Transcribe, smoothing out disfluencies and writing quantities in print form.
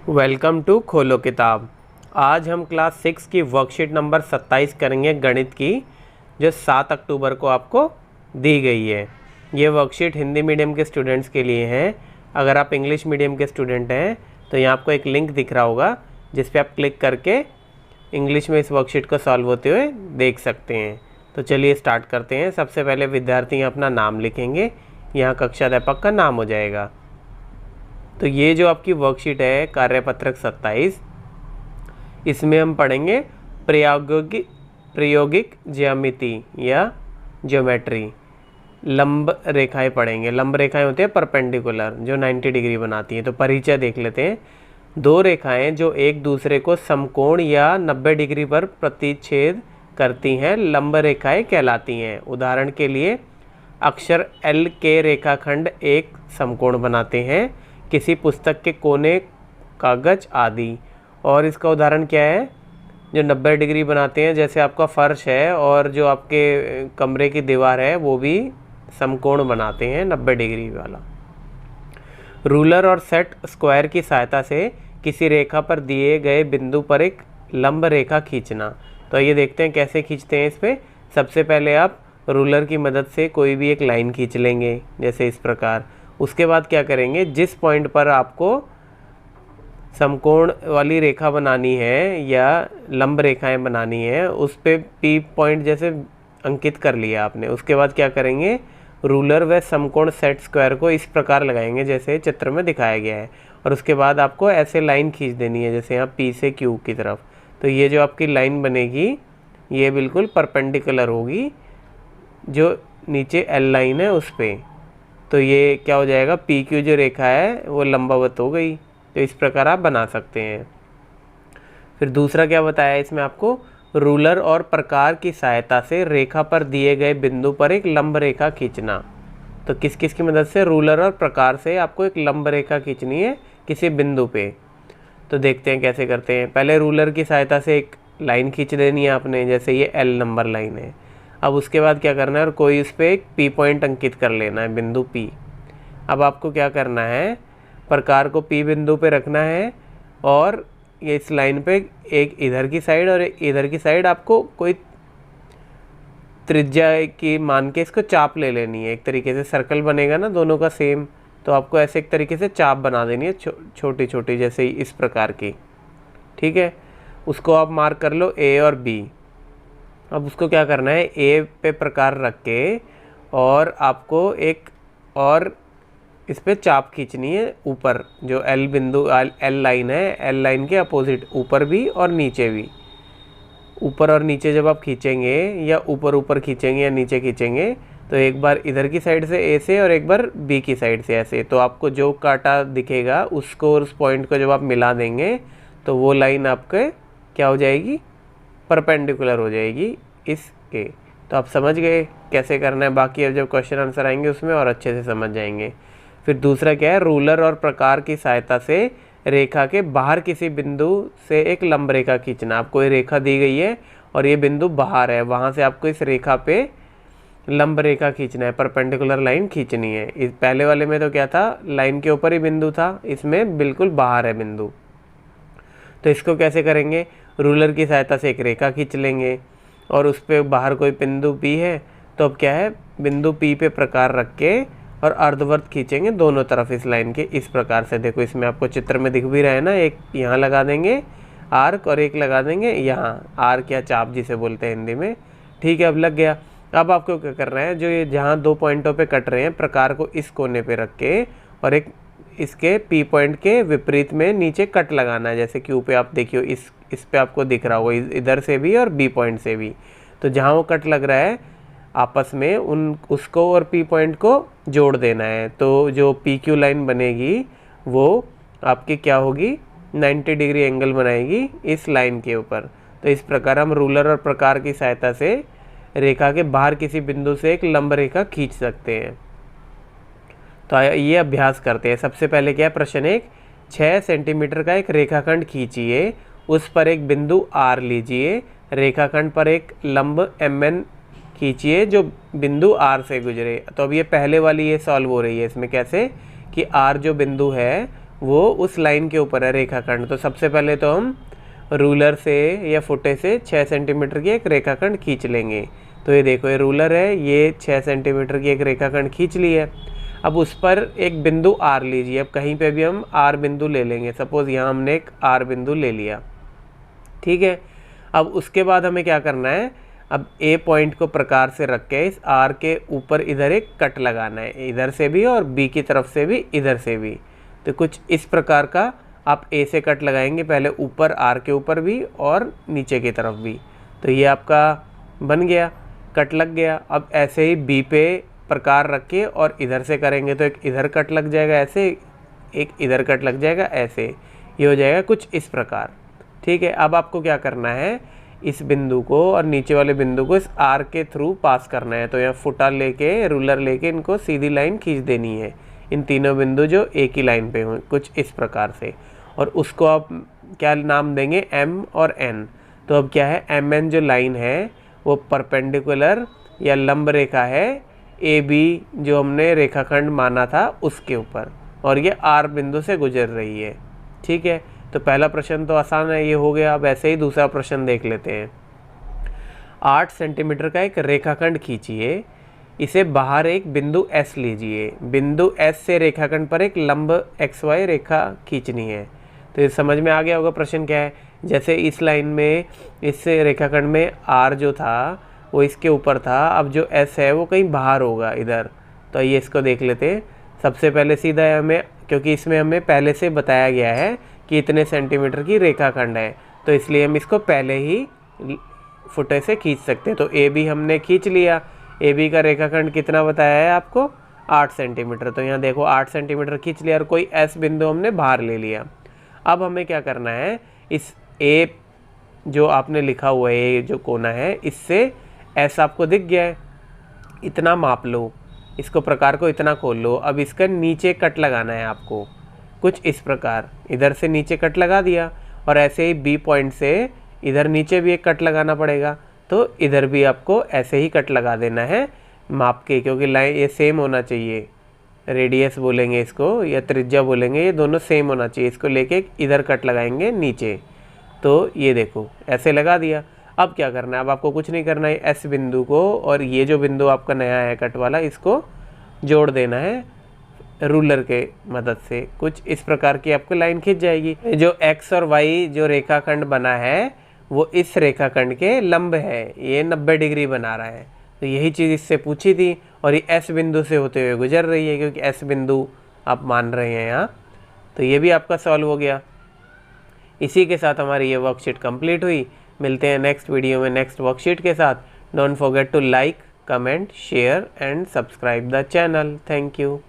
Welcome to खोलो किताब। आज हम क्लास 6 की वर्कशीट नंबर 27 करेंगे गणित की, जो 7 अक्टूबर को आपको दी गई है। ये वर्कशीट हिंदी मीडियम के स्टूडेंट्स के लिए है। अगर आप इंग्लिश मीडियम के स्टूडेंट हैं तो यहाँ आपको एक लिंक दिख रहा होगा जिस पे आप क्लिक करके इंग्लिश में इस वर्कशीट को सॉल्व होते हुए देख सकते हैं। तो चलिए स्टार्ट करते हैं। सबसे पहले विद्यार्थी अपना नाम लिखेंगे, यहाँ कक्षा अध्यापक का नाम हो जाएगा। तो ये जो आपकी वर्कशीट है कार्यपत्रक 27, इसमें हम पढ़ेंगे प्रायोगिक ज्यामिति या ज्योमेट्री। लंब रेखाएं पढ़ेंगे। लंब रेखाएं होती है परपेंडिकुलर, जो 90 डिग्री बनाती हैं। तो परिचय देख लेते हैं। दो रेखाएं जो एक दूसरे को समकोण या 90 डिग्री पर प्रतिच्छेद करती हैं लंब रेखाएं कहलाती हैं। उदाहरण के लिए अक्षर एल के रेखाखंड एक समकोण बनाते हैं, किसी पुस्तक के कोने, कागज आदि। और इसका उदाहरण क्या है, जो 90 डिग्री बनाते हैं, जैसे आपका फर्श है और जो आपके कमरे की दीवार है वो भी समकोण बनाते हैं 90 डिग्री वाला। रूलर और सेट स्क्वायर की सहायता से किसी रेखा पर दिए गए बिंदु पर एक लंब रेखा खींचना। तो ये देखते हैं कैसे खींचते हैं। इस पर सबसे पहले आप रूलर की मदद से कोई भी एक लाइन खींच लेंगे, जैसे इस प्रकार। उसके बाद क्या करेंगे, जिस पॉइंट पर आपको समकोण वाली रेखा बनानी है या लंब रेखाएं बनानी है, उस पे पी पॉइंट जैसे अंकित कर लिया आपने। उसके बाद क्या करेंगे, रूलर व समकोण सेट स्क्वायर को इस प्रकार लगाएंगे जैसे चित्र में दिखाया गया है। और उसके बाद आपको ऐसे लाइन खींच देनी है, जैसे यहाँ पी से क्यू की तरफ। तो ये जो आपकी लाइन बनेगी ये बिल्कुल परपेंडिकुलर होगी जो नीचे एल लाइन है उस पर। तो ये क्या हो जाएगा, पी क्यू जो रेखा है वो लंबवत हो गई। तो इस प्रकार आप बना सकते हैं। फिर दूसरा क्या बताया इसमें आपको, रूलर और प्रकार की सहायता से रेखा पर दिए गए बिंदु पर एक लंब रेखा खींचना। तो किस किस की मदद से, रूलर और प्रकार से आपको एक लंब रेखा खींचनी है किसी बिंदु पे। तो देखते हैं कैसे करते हैं। पहले रूलर की सहायता से एक लाइन खींच देनी है आपने, जैसे ये एल नंबर लाइन है। अब उसके बाद क्या करना है, और कोई उस पर एक पी पॉइंट अंकित कर लेना है, बिंदु पी। अब आपको क्या करना है, प्रकार को पी बिंदु पे रखना है और ये इस लाइन पे एक इधर की साइड और एक इधर की साइड आपको कोई त्रिज्या की मान के इसको चाप ले लेनी है। एक तरीके से सर्कल बनेगा ना दोनों का सेम, तो आपको ऐसे एक तरीके से चाप बना देनी है छोटी छोटी, जैसे इस प्रकार की। ठीक है, उसको आप मार्क कर लो ए और बी। अब उसको क्या करना है, ए पे प्रकार रख के और आपको एक और इस पे चाप खींचनी है ऊपर, जो एल बिंदु एल लाइन है, एल लाइन के अपोजिट ऊपर भी और नीचे भी। ऊपर और नीचे जब आप खींचेंगे या ऊपर ऊपर खींचेंगे या नीचे खींचेंगे, तो एक बार इधर की साइड से ए से और एक बार बी की साइड से ऐसे, तो आपको जो कांटा दिखेगा उसको और उस पॉइंट को जब आप मिला देंगे तो वो लाइन आपके क्या हो जाएगी, परपेंडिकुलर हो जाएगी इसके। तो आप समझ गए कैसे करना है। बाकी अब जब क्वेश्चन आंसर आएंगे उसमें और अच्छे से समझ जाएंगे। फिर दूसरा क्या है, रूलर और प्रकार की सहायता से रेखा के बाहर किसी बिंदु से एक लंब रेखा खींचना। आपको ये रेखा दी गई है और ये बिंदु बाहर है, वहाँ से आपको इस रेखा पे लंब रेखा खींचना है, परपेंडिकुलर लाइन खींचनी है। इस पहले वाले में तो क्या था, लाइन के ऊपर ही बिंदु था, इसमें बिल्कुल बाहर है बिंदु। तो इसको कैसे करेंगे, रूलर की सहायता से एक रेखा खींच लेंगे और उस पर बाहर कोई बिंदु पी है, तो अब क्या है, बिंदु पी पे प्रकार रख के और अर्धवृत्त खींचेंगे दोनों तरफ इस लाइन के। इस प्रकार से देखो, इसमें आपको चित्र में दिख भी रहा है ना, एक यहाँ लगा देंगे आर्क और एक लगा देंगे यहाँ, आर्क या चाप जिसे बोलते हैं हिंदी में। ठीक है, अब लग गया। अब आपको क्या करना है, जो ये जहाँ दो पॉइंटों पे कट रहे हैं, प्रकार को इस कोने पे रख के और एक इसके पी पॉइंट के विपरीत में नीचे कट लगाना है, जैसे क्यू पे आप देखियो इस पे आपको दिख रहा होगा, इधर से भी और बी पॉइंट से भी। तो जहाँ वो कट लग रहा है आपस में उसको और पी पॉइंट को जोड़ देना है। तो जो पी क्यू लाइन बनेगी वो आपकी क्या होगी, 90 डिग्री एंगल बनाएगी इस लाइन के ऊपर। तो इस प्रकार हम रूलर और प्रकार की सहायता से रेखा के बाहर किसी बिंदु से एक लंब रेखा खींच सकते हैं। तो ये अभ्यास करते हैं। सबसे पहले क्या है, प्रश्न 1, 6 सेंटीमीटर का एक रेखाखंड खींचिए, उस पर एक बिंदु आर लीजिए, रेखाखंड पर एक लंब MN खींचिए जो बिंदु आर से गुजरे। तो अब ये पहले वाली ये सॉल्व हो रही है। इसमें कैसे कि आर जो बिंदु है वो उस लाइन के ऊपर है रेखाखंड। तो सबसे पहले तो हम रूलर से या फुटे से 6 सेंटीमीटर की एक रेखाखंड खींच लेंगे। तो ये देखो, ये रूलर है, ये 6 सेंटीमीटर की एक रेखाखंड खींच ली है। अब उस पर एक बिंदु आर लीजिए। अब कहीं पे भी हम आर बिंदु ले लेंगे। सपोज़ यहाँ हमने एक आर बिंदु ले लिया, ठीक है। अब उसके बाद हमें क्या करना है, अब ए पॉइंट को प्रकार से रख के इस आर के ऊपर इधर एक कट लगाना है, इधर से भी और बी की तरफ से भी, इधर से भी। तो कुछ इस प्रकार का आप ए से कट लगाएंगे, पहले ऊपर आर के ऊपर भी और नीचे की तरफ भी। तो ये आपका बन गया, कट लग गया। अब ऐसे ही बी पे प्रकार रख के और इधर से करेंगे तो एक इधर कट लग जाएगा ऐसे, एक इधर कट लग जाएगा ऐसे, ये हो जाएगा कुछ इस प्रकार, ठीक है। अब आपको क्या करना है, इस बिंदु को और नीचे वाले बिंदु को इस आर के थ्रू पास करना है। तो यहाँ फुटा लेके, रूलर लेके इनको सीधी लाइन खींच देनी है, इन तीनों बिंदु जो एक ही लाइन पे हों, कुछ इस प्रकार से। और उसको आप क्या नाम देंगे, एम और एन। तो अब क्या है, एम एन जो लाइन है वो परपेंडिकुलर या लंब रेखा है ए बी जो हमने रेखाखंड माना था उसके ऊपर, और ये आर बिंदु से गुजर रही है, ठीक है। तो पहला प्रश्न तो आसान है, ये हो गया। अब ऐसे ही दूसरा प्रश्न देख लेते हैं। 8 सेंटीमीटर का एक रेखाखंड खींचिए, इसे बाहर एक बिंदु S लीजिए। बिंदु S से रेखाखंड पर एक लंब XY रेखा खींचनी है। तो ये समझ में आ गया होगा प्रश्न क्या है। जैसे इस लाइन में, इस रेखाखंड में R जो था वो इसके ऊपर था, अब जो S है वो कहीं बाहर होगा इधर। तो ये इसको देख लेते हैं। सबसे पहले सीधा है हमें, क्योंकि इसमें हमें पहले से बताया गया है कि इतने सेंटीमीटर की रेखाखंड है, तो इसलिए हम इसको पहले ही फुटे से खींच सकते हैं। तो ए बी हमने खींच लिया। ए बी का रेखाखंड कितना बताया है आपको, 8 सेंटीमीटर। तो यहाँ देखो 8 सेंटीमीटर खींच लिया और कोई एस बिंदु हमने बाहर ले लिया। अब हमें क्या करना है, इस ए जो आपने लिखा हुआ है, ये जो कोना है, इससे एस आपको दिख गया है, इतना माप लो, इसको प्रकार को इतना खोल लो। अब इसका नीचे कट लगाना है आपको, कुछ इस प्रकार, इधर से नीचे कट लगा दिया। और ऐसे ही बी पॉइंट से इधर नीचे भी एक कट लगाना पड़ेगा। तो इधर भी आपको ऐसे ही कट लगा देना है माप के, क्योंकि लाइन ये सेम होना चाहिए। रेडियस बोलेंगे इसको या त्रिज्या बोलेंगे, ये दोनों सेम होना चाहिए। इसको लेके इधर कट लगाएंगे नीचे। तो ये देखो ऐसे लगा दिया। अब क्या करना है, अब आपको कुछ नहीं करना है, एस बिंदु को और ये जो बिंदु आपका नया है कट वाला, इसको जोड़ देना है रूलर के मदद से। कुछ इस प्रकार की आपको लाइन खींच जाएगी। जो एक्स और वाई जो रेखाखंड बना है वो इस रेखाखंड के लंब है, ये 90 डिग्री बना रहा है। तो यही चीज़ इससे पूछी थी, और ये एस बिंदु से होते हुए गुजर रही है, क्योंकि एस बिंदु आप मान रहे हैं यहाँ। तो ये भी आपका सॉल्व हो गया। इसी के साथ हमारी ये वर्कशीट कंप्लीट हुई। मिलते हैं नेक्स्ट वीडियो में नेक्स्ट वर्कशीट के साथ। Don't forget to like, comment, share and subscribe the channel. Thank you.